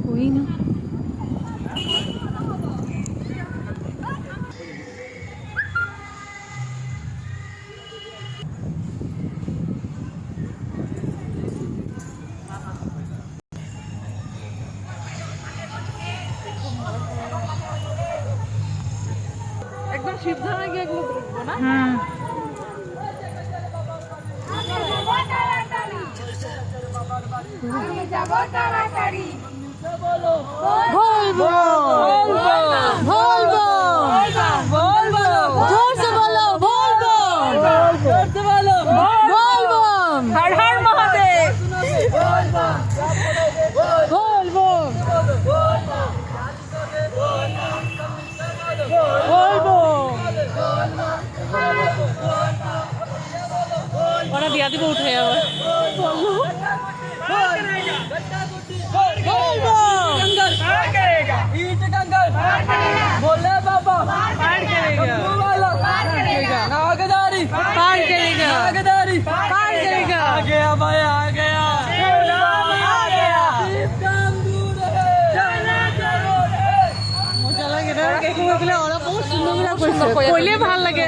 कोई ना একদম শিবধামে গিয়ে এগুলো দেখবো না। বলবো বলবো বলবো জোরসে বলো বলবো জোরসে বলো বলবো হর হর মহাদেব বলবো বলবো ওরা বিয়া দিব উঠে আবার बोलो कंगल पार करेगा ईट कंगल पार करेगा बोले बाबा पार करेगा पार करेगा नागदारी पार करेगा नागदारी पार करेगा आ गया भाई आ गया आ गया काम दूर है चला चलो रे चला के रे के कोइले ओरा बहुत सुंदर कोइले ভাল লাগে